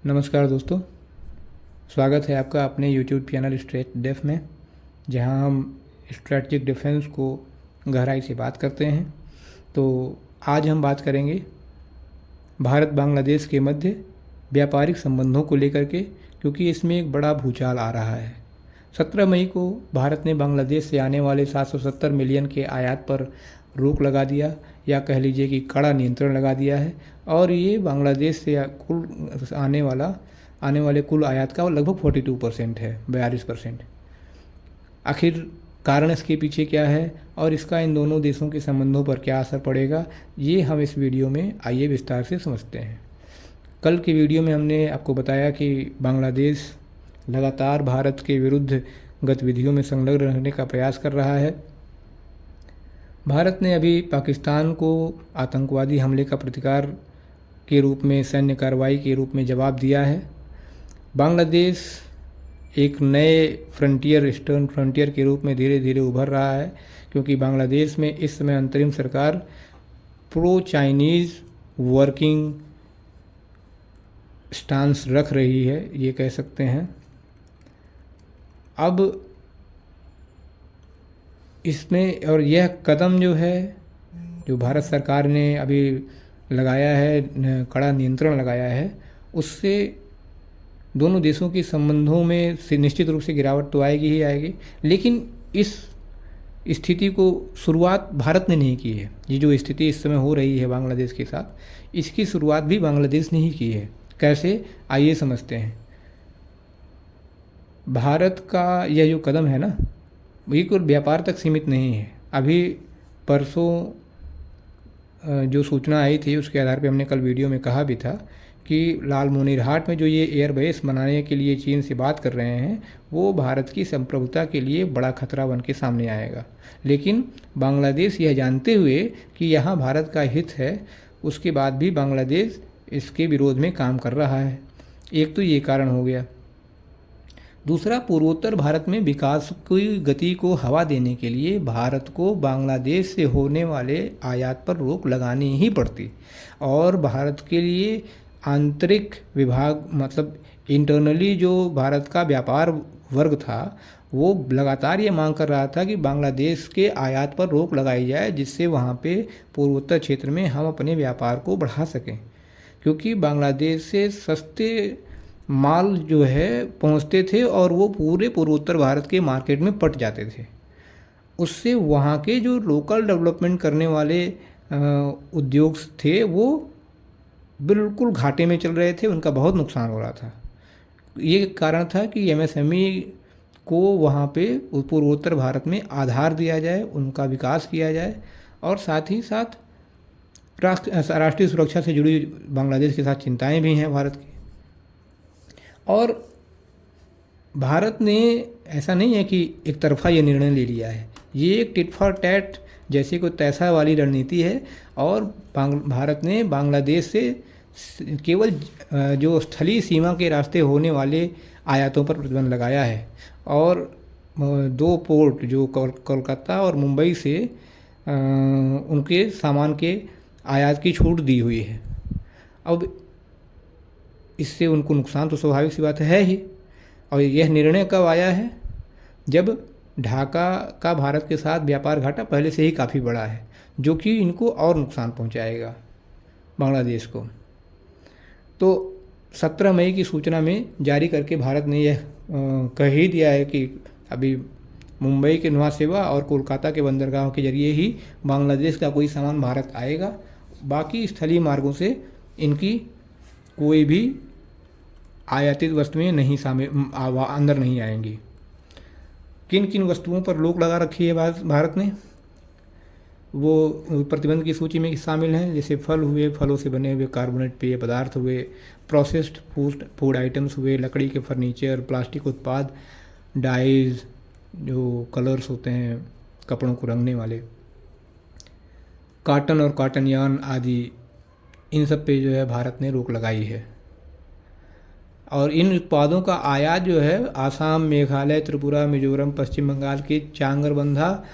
नमस्कार दोस्तों, स्वागत है आपका अपने YouTube चैनल स्ट्रेट डेफ में, जहां हम स्ट्रैटेजिक डिफेंस को गहराई से बात करते हैं। तो आज हम बात करेंगे भारत बांग्लादेश के मध्य व्यापारिक संबंधों को लेकर के, क्योंकि इसमें एक बड़ा भूचाल आ रहा है। 17 मई को भारत ने बांग्लादेश से आने वाले 770 मिलियन के आयात पर रोक लगा दिया, या कह लीजिए कि कड़ा नियंत्रण लगा दिया है। और ये बांग्लादेश से कुल आने वाले कुल आयात का लगभग 42% है, 42%। आखिर कारण इसके पीछे क्या है और इसका इन दोनों देशों के संबंधों पर क्या असर पड़ेगा, ये हम इस वीडियो में आइए विस्तार से समझते हैं। कल की वीडियो में हमने आपको बताया कि बांग्लादेश लगातार भारत के विरुद्ध गतिविधियों में संलग्न रहने का प्रयास कर रहा है। भारत ने अभी पाकिस्तान को आतंकवादी हमले का प्रतिकार के रूप में, सैन्य कार्रवाई के रूप में जवाब दिया है। बांग्लादेश एक नए फ्रंटियर, ईस्टर्न फ्रंटियर के रूप में धीरे धीरे उभर रहा है, क्योंकि बांग्लादेश में इस समय अंतरिम सरकार प्रो चाइनीज़ वर्किंग स्टांस रख रही है, ये कह सकते हैं। अब इसमें और यह कदम जो है, जो भारत सरकार ने अभी लगाया है, कड़ा नियंत्रण लगाया है, उससे दोनों देशों के संबंधों में से निश्चित रूप से गिरावट तो आएगी ही आएगी। लेकिन इस स्थिति को शुरुआत भारत ने नहीं की है। ये जो स्थिति इस समय हो रही है बांग्लादेश के साथ, इसकी शुरुआत भी बांग्लादेश ने ही की है। कैसे, आइए समझते हैं। भारत का यह जो कदम है ना, ये केवल व्यापार तक सीमित नहीं है। अभी परसों जो सूचना आई थी, उसके आधार पे हमने कल वीडियो में कहा भी था कि लालमोनिरहाट में जो ये एयरबेस बनाने के लिए चीन से बात कर रहे हैं, वो भारत की संप्रभुता के लिए बड़ा खतरा बन के सामने आएगा। लेकिन बांग्लादेश यह जानते हुए कि यहाँ भारत का हित है, उसके बाद भी बांग्लादेश इसके विरोध में काम कर रहा है। एक तो ये कारण हो गया। दूसरा, पूर्वोत्तर भारत में विकास की गति को हवा देने के लिए भारत को बांग्लादेश से होने वाले आयात पर रोक लगानी ही पड़ती। और भारत के लिए आंतरिक विभाग, मतलब इंटरनली जो भारत का व्यापार वर्ग था, वो लगातार ये मांग कर रहा था कि बांग्लादेश के आयात पर रोक लगाई जाए, जिससे वहाँ पे पूर्वोत्तर क्षेत्र में हम अपने व्यापार को बढ़ा सकें। क्योंकि बांग्लादेश से सस्ते माल जो है पहुंचते थे और वो पूरे पूर्वोत्तर भारत के मार्केट में पट जाते थे। उससे वहाँ के जो लोकल डेवलपमेंट करने वाले उद्योग थे, वो बिल्कुल घाटे में चल रहे थे, उनका बहुत नुकसान हो रहा था। ये कारण था कि एमएसएमई को वहाँ पे पूर्वोत्तर भारत में आधार दिया जाए, उनका विकास किया जाए, और साथ ही साथ राष्ट्रीय सुरक्षा से जुड़ी बांग्लादेश के साथ चिंताएं भी हैं भारत की। और भारत ने ऐसा नहीं है कि एक तरफा ये निर्णय ले लिया है, ये एक टिट फॉर टैट जैसे कोई तैसा वाली रणनीति है। और भारत ने बांग्लादेश से केवल जो स्थलीय सीमा के रास्ते होने वाले आयातों पर प्रतिबंध लगाया है, और 2 पोर्ट जो कोलकाता और मुंबई से उनके सामान के आयात की छूट दी हुई है। अब इससे उनको नुकसान तो स्वाभाविक सी बात है ही। और यह निर्णय कब आया है, जब ढाका का भारत के साथ व्यापार घाटा पहले से ही काफ़ी बड़ा है, जो कि इनको और नुकसान पहुंचाएगा बांग्लादेश को। तो 17 मई की सूचना में जारी करके भारत ने यह कह ही दिया है कि अभी मुंबई के नौसेना सेवा और कोलकाता के बंदरगाहों के जरिए ही बांग्लादेश का कोई सामान भारत आएगा। बाकी स्थलीय मार्गों से इनकी कोई भी आयातित वस्तुएं नहीं अंदर नहीं आएंगी। किन किन वस्तुओं पर रोक लगा रखी है भारत ने, वो प्रतिबंध की सूची में शामिल हैं। जैसे फल हुए, फलों से बने हुए कार्बोनेट पेय पदार्थ हुए, प्रोसेस्ड फूड आइटम्स हुए, लकड़ी के फर्नीचर, प्लास्टिक उत्पाद, डाइज जो कलर्स होते हैं कपड़ों को रंगने वाले, कॉटन और कॉटन यार्न आदि, इन सब पे जो है भारत ने रोक लगाई है। और इन उत्पादों का आयात जो है आसाम, मेघालय, त्रिपुरा, मिजोरम, पश्चिम बंगाल के चांगरबंधा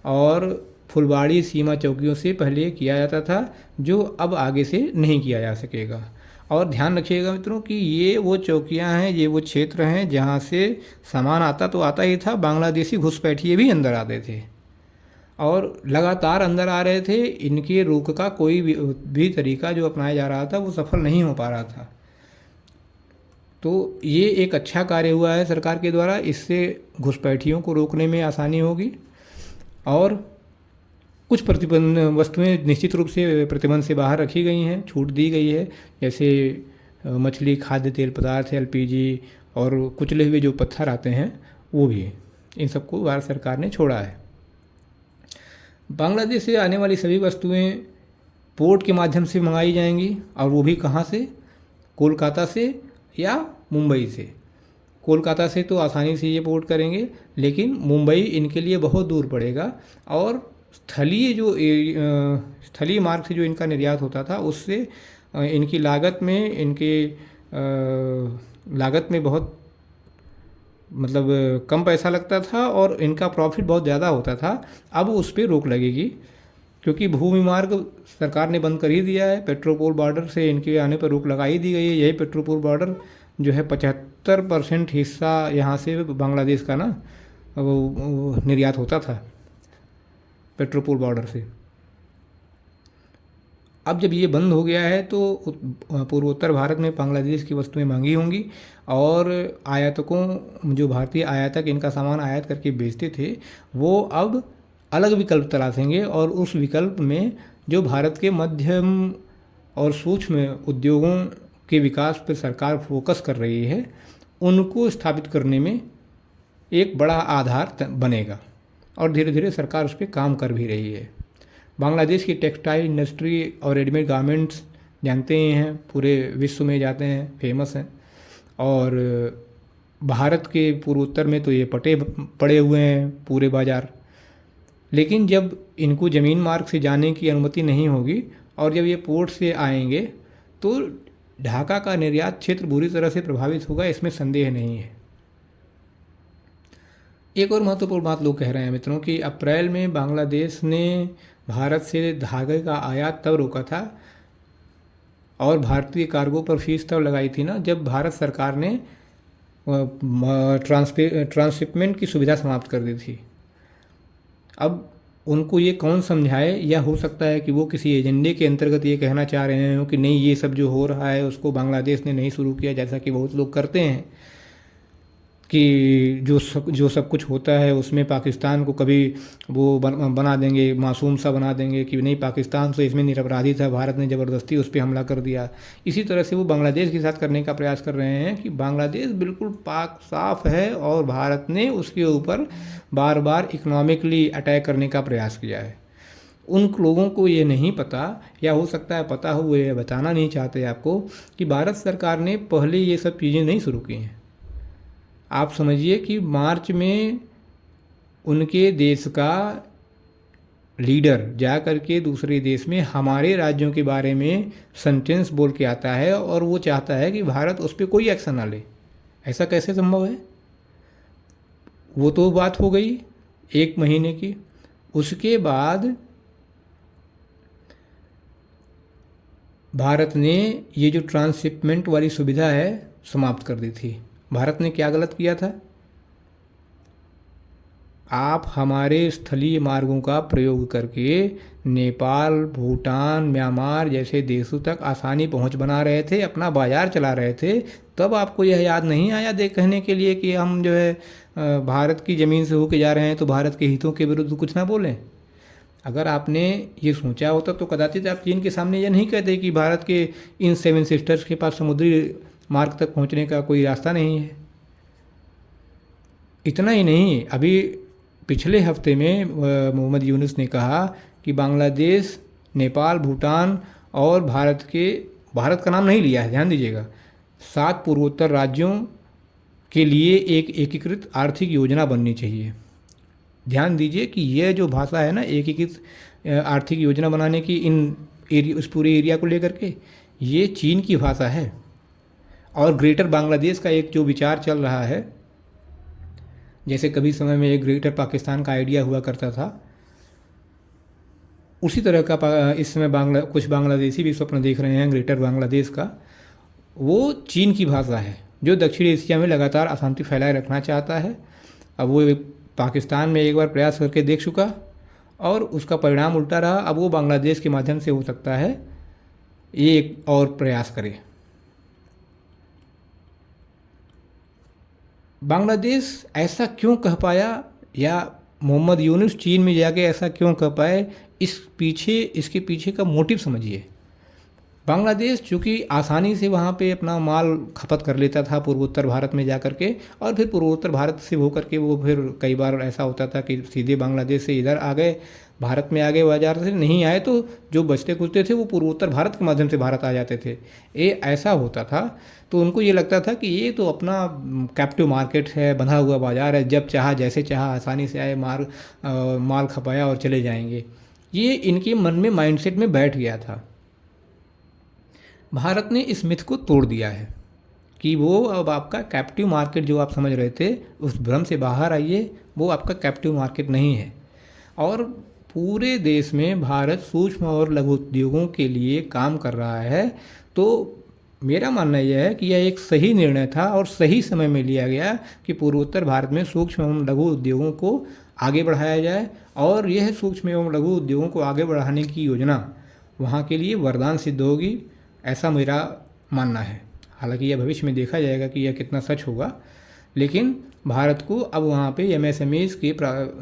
और फुलबाड़ी सीमा चौकियों से पहले किया जाता था, जो अब आगे से नहीं किया जा सकेगा। और ध्यान रखिएगा मित्रों कि ये वो चौकियां हैं, ये वो क्षेत्र हैं जहाँ से सामान आता तो आता ही था, बांग्लादेशी घुसपैठिए भी अंदर आते थे और लगातार अंदर आ रहे थे। इनके रोक का कोई भी तरीका जो अपनाया जा रहा था वो सफल नहीं हो पा रहा था। तो ये एक अच्छा कार्य हुआ है सरकार के द्वारा, इससे घुसपैठियों को रोकने में आसानी होगी। और कुछ प्रतिबंध वस्तुएं निश्चित रूप से प्रतिबंध से बाहर रखी गई हैं, छूट दी गई है, जैसे मछली, खाद्य तेल पदार्थ, एलपीजी और कुचले हुए जो पत्थर आते हैं वो भी, इन सबको भारत सरकार ने छोड़ा है। बांग्लादेश से आने वाली सभी वस्तुएं पोर्ट के माध्यम से मंगाई जाएंगी, और वो भी कहाँ से? कोलकाता से या मुंबई से। कोलकाता से तो आसानी से ये पोर्ट करेंगे, लेकिन मुंबई इनके लिए बहुत दूर पड़ेगा। और स्थलीय मार्ग से जो इनका निर्यात होता था उससे इनकी लागत में बहुत मतलब कम पैसा लगता था और इनका प्रॉफिट बहुत ज़्यादा होता था। अब उस पर रोक लगेगी, क्योंकि भूमि मार्ग सरकार ने बंद कर ही दिया है। पेट्रोपोल बॉर्डर से इनके आने पर रोक लगा ही दी गई है। यही पेट्रोपोल बॉर्डर जो है 75% हिस्सा यहाँ से बांग्लादेश का ना वो निर्यात होता था पेट्रोपोल बॉर्डर से। अब जब ये बंद हो गया है तो पूर्वोत्तर भारत में बांग्लादेश की वस्तुएं महंगी होंगी, और आयातकों, जो भारतीय आयातक इनका सामान आयात करके बेचते थे, वो अब अलग विकल्प तलाशेंगे। और उस विकल्प में जो भारत के मध्यम और सूक्ष्म उद्योगों के विकास पर सरकार फोकस कर रही है, उनको स्थापित करने में एक बड़ा आधार बनेगा। और धीरे धीरे सरकार उस पर काम कर भी रही है। बांग्लादेश की टेक्सटाइल इंडस्ट्री और रेडीमेड गारमेंट्स जानते ही हैं, पूरे विश्व में जाते हैं, फेमस हैं। और भारत के पूर्वोत्तर में तो ये पड़े हुए हैं पूरे बाज़ार। लेकिन जब इनको ज़मीन मार्ग से जाने की अनुमति नहीं होगी और जब ये पोर्ट से आएंगे तो ढाका का निर्यात क्षेत्र बुरी तरह से प्रभावित होगा, इसमें संदेह नहीं है। एक और महत्वपूर्ण बात लोग कह रहे हैं मित्रों कि अप्रैल में बांग्लादेश ने भारत से धागे का आयात तब रोका था और भारतीय कार्गो पर फीस तब लगाई थी ना, जब भारत सरकार ने ट्रांसशिपमेंट की सुविधा समाप्त कर दी थी। अब उनको ये कौन समझाए, या हो सकता है कि वो किसी एजेंडे के अंतर्गत ये कहना चाह रहे हो कि नहीं, ये सब जो हो रहा है उसको बांग्लादेश ने नहीं शुरू किया, जैसा कि बहुत लोग करते हैं कि जो सब कुछ होता है उसमें पाकिस्तान को कभी वो बना देंगे, मासूम सा बना देंगे कि नहीं, पाकिस्तान तो इसमें निरपराधी था, भारत ने ज़बरदस्ती उस पर हमला कर दिया। इसी तरह से वो बांग्लादेश के साथ करने का प्रयास कर रहे हैं कि बांग्लादेश बिल्कुल पाक साफ है और भारत ने उसके ऊपर बार बार इकोनॉमिकली अटैक करने का प्रयास किया है। उन लोगों को ये नहीं पता, या हो सकता है पता हो, ये बताना नहीं चाहते आपको, कि भारत सरकार ने पहले ये सब चीज़ें नहीं शुरू की हैं। आप समझिए कि मार्च में उनके देश का लीडर जा कर के दूसरे देश में हमारे राज्यों के बारे में सेंटेंस बोल के आता है और वो चाहता है कि भारत उस पर कोई एक्शन ना ले। ऐसा कैसे संभव है? वो तो बात हो गई 1 महीने की। उसके बाद भारत ने ये जो ट्रांसशिपमेंट वाली सुविधा है समाप्त कर दी थी। भारत ने क्या गलत किया था? आप हमारे स्थलीय मार्गों का प्रयोग करके नेपाल, भूटान, म्यांमार जैसे देशों तक आसानी पहुंच बना रहे थे, अपना बाजार चला रहे थे। तब आपको यह याद नहीं आया कहने के लिए कि हम जो है भारत की ज़मीन से होके जा रहे हैं तो भारत के हितों के विरुद्ध कुछ ना बोलें। अगर आपने ये सोचा होता तो कदाचित आप चीन के सामने ये नहीं कहते कि भारत के इन 7 सिस्टर्स के पास समुद्री मार्ग तक पहुंचने का कोई रास्ता नहीं है। इतना ही नहीं, अभी पिछले हफ्ते में मोहम्मद यूनुस ने कहा कि बांग्लादेश, नेपाल, भूटान और भारत का नाम नहीं लिया है, ध्यान दीजिएगा, 7 पूर्वोत्तर राज्यों के लिए एक एकीकृत आर्थिक योजना बननी चाहिए। ध्यान दीजिए कि यह जो भाषा है ना, एकीकृत आर्थिक योजना बनाने की इस पूरे एरिया को लेकर के, ये चीन की भाषा है। और ग्रेटर बांग्लादेश का एक जो विचार चल रहा है, जैसे कभी समय में एक ग्रेटर पाकिस्तान का आइडिया हुआ करता था, उसी तरह का इस समय कुछ बांग्लादेशी भी स्वप्न देख रहे हैं ग्रेटर बांग्लादेश का। वो चीन की भाषा है, जो दक्षिण एशिया में लगातार अशांति फैलाए रखना चाहता है। अब वो पाकिस्तान में एक बार प्रयास करके देख चुका और उसका परिणाम उल्टा रहा। अब वो बांग्लादेश के माध्यम से हो सकता है एक और प्रयास करे। बांग्लादेश ऐसा क्यों कह पाया, या मोहम्मद यूनुस चीन में जाके ऐसा क्यों कह पाए, इसके पीछे का मोटिव समझिए। बांग्लादेश चूँकि आसानी से वहाँ पे अपना माल खपत कर लेता था पूर्वोत्तर भारत में जा कर के, और फिर पूर्वोत्तर भारत से हो करके वो फिर कई बार ऐसा होता था कि सीधे बांग्लादेश से इधर आ गए, भारत में आ गए, बाजार से नहीं आए तो जो बचते कुचते थे वो पूर्वोत्तर भारत के माध्यम से भारत आ जाते थे। ये ऐसा होता था, तो उनको ये लगता था कि ये तो अपना कैप्टिव मार्केट है, बंधा हुआ बाजार है, जब चाहा जैसे चाहा आसानी से आए माल खपाया और चले जाएंगे। ये इनके मन में माइंडसेट में बैठ गया था। भारत ने इस मिथ को तोड़ दिया है कि वो अब आपका कैप्टिव मार्केट जो आप समझ रहे थे, उस भ्रम से बाहर आइए, वो आपका कैप्टिव मार्केट नहीं है। और पूरे देश में भारत सूक्ष्म और लघु उद्योगों के लिए काम कर रहा है। तो मेरा मानना यह है कि यह एक सही निर्णय था और सही समय में लिया गया कि पूर्वोत्तर भारत में सूक्ष्म एवं लघु उद्योगों को आगे बढ़ाया जाए, और यह सूक्ष्म एवं लघु उद्योगों को आगे बढ़ाने की योजना वहाँ के लिए वरदान सिद्ध होगी, ऐसा मेरा मानना है। हालांकि यह भविष्य में देखा जाएगा कि यह कितना सच होगा, लेकिन भारत को अब वहाँ पे एमएसएमईज के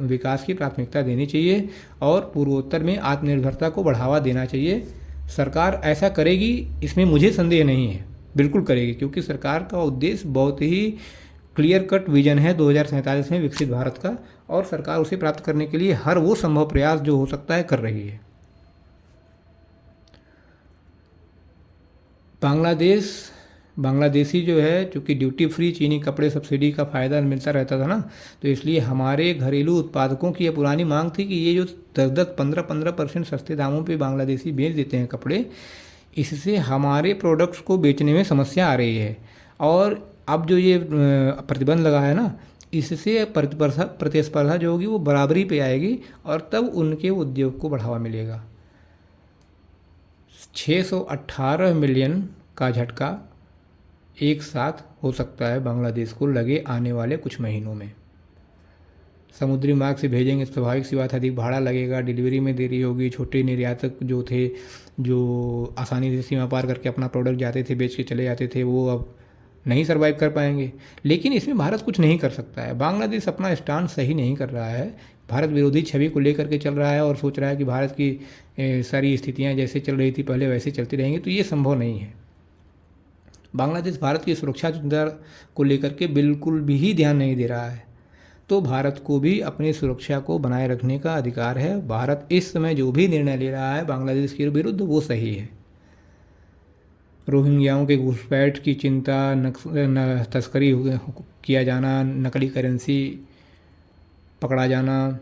विकास की प्राथमिकता देनी चाहिए और पूर्वोत्तर में आत्मनिर्भरता को बढ़ावा देना चाहिए। सरकार ऐसा करेगी, इसमें मुझे संदेह नहीं है, बिल्कुल करेगी, क्योंकि सरकार का उद्देश्य बहुत ही क्लियर कट विजन है 2047 में विकसित भारत का, और सरकार उसे प्राप्त करने के लिए हर वो संभव प्रयास जो हो सकता है कर रही है। बांग्लादेशी जो है, चूँकि ड्यूटी फ्री चीनी कपड़े सब्सिडी का फ़ायदा मिलता रहता था ना, तो इसलिए हमारे घरेलू उत्पादकों की यह पुरानी मांग थी कि ये जो 10-10, 15% सस्ते दामों पे बांग्लादेशी बेच देते हैं कपड़े, इससे हमारे प्रोडक्ट्स को बेचने में समस्या आ रही है। और अब जो ये प्रतिबंध लगा है ना, इससे प्रतिस्पर्धा जो होगी वो बराबरी पे आएगी, और तब उनके उद्योग को बढ़ावा मिलेगा। 618 मिलियन का झटका एक साथ हो सकता है बांग्लादेश को लगे आने वाले कुछ महीनों में। समुद्री मार्ग से भेजेंगे, स्वाभाविक सी बात है, अधिक भाड़ा लगेगा, डिलीवरी में देरी होगी, छोटे निर्यातक जो थे, जो आसानी से सीमा पार करके अपना प्रोडक्ट जाते थे, बेच के चले जाते थे, वो अब नहीं सर्वाइव कर पाएंगे। लेकिन इसमें भारत कुछ नहीं कर सकता है। बांग्लादेश अपना स्टैंड सही नहीं कर रहा है, भारत विरोधी छवि को लेकर के चल रहा है और सोच रहा है कि भारत की सारी स्थितियाँ जैसे चल रही थी पहले वैसे चलती रहेंगी, तो ये संभव नहीं है। बांग्लादेश भारत की सुरक्षा को लेकर के बिल्कुल भी ध्यान नहीं दे रहा है, तो भारत को भी अपनी सुरक्षा को बनाए रखने का अधिकार है। भारत इस समय जो भी निर्णय ले रहा है बांग्लादेश के विरुद्ध, वो सही है। रोहिंग्याओं के घुसपैठ की चिंता, तस्करी किया जाना, नकली करेंसी पकड़ा जाना,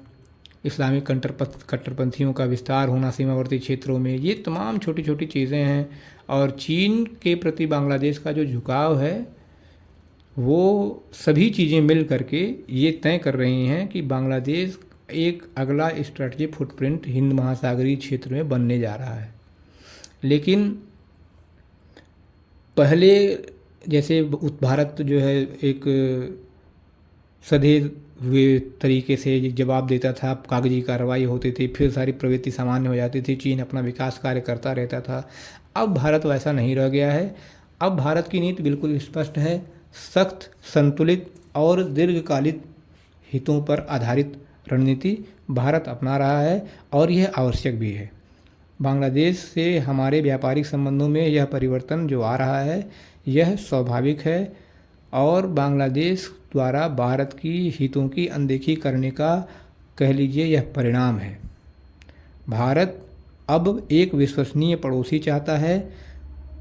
इस्लामिक कट्टरपंथियों का विस्तार होना सीमावर्ती क्षेत्रों में, ये तमाम छोटी छोटी चीज़ें हैं। और चीन के प्रति बांग्लादेश का जो झुकाव है, वो सभी चीज़ें मिल करके ये तय कर रही हैं कि बांग्लादेश एक अगला स्ट्रेटजिक फुटप्रिंट हिंद महासागरीय क्षेत्र में बनने जा रहा है। लेकिन पहले जैसे भारत जो है एक सधे हुए तरीके से जवाब देता था, कागजी कार्रवाई होती थी, फिर सारी प्रवृत्ति सामान्य हो जाती थी, चीन अपना विकास कार्य करता रहता था। अब भारत वैसा नहीं रह गया है। अब भारत की नीति बिल्कुल स्पष्ट है, सख्त, संतुलित और दीर्घकालिक हितों पर आधारित रणनीति भारत अपना रहा है, और यह आवश्यक भी है। बांग्लादेश से हमारे व्यापारिक संबंधों में यह परिवर्तन जो आ रहा है, यह स्वाभाविक है, और बांग्लादेश द्वारा भारत की हितों की अनदेखी करने का, कह लीजिए, यह परिणाम है। भारत अब एक विश्वसनीय पड़ोसी चाहता है।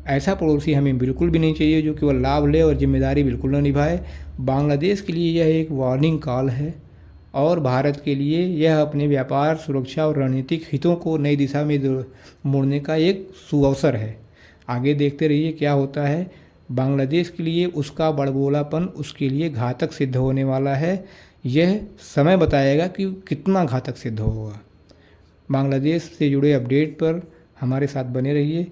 ऐसा पड़ोसी हमें बिल्कुल भी नहीं चाहिए जो केवल लाभ ले और जिम्मेदारी बिल्कुल न निभाए। बांग्लादेश के लिए यह एक वार्निंग कॉल है, और भारत के लिए यह अपने व्यापार, सुरक्षा और रणनीतिक हितों को नई दिशा में मोड़ने का एक सुअवसर है। आगे देखते रहिए क्या होता है। बांग्लादेश के लिए उसका बड़बोलापन उसके लिए घातक सिद्ध होने वाला है। यह समय बताएगा कि कितना घातक सिद्ध होगा। बांग्लादेश से जुड़े अपडेट पर हमारे साथ बने रहिए।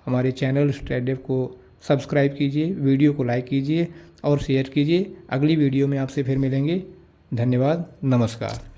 हमारे चैनल स्ट्रेटडेव को सब्सक्राइब कीजिए, वीडियो को लाइक कीजिए और शेयर कीजिए। अगली वीडियो में आपसे फिर मिलेंगे। धन्यवाद, नमस्कार।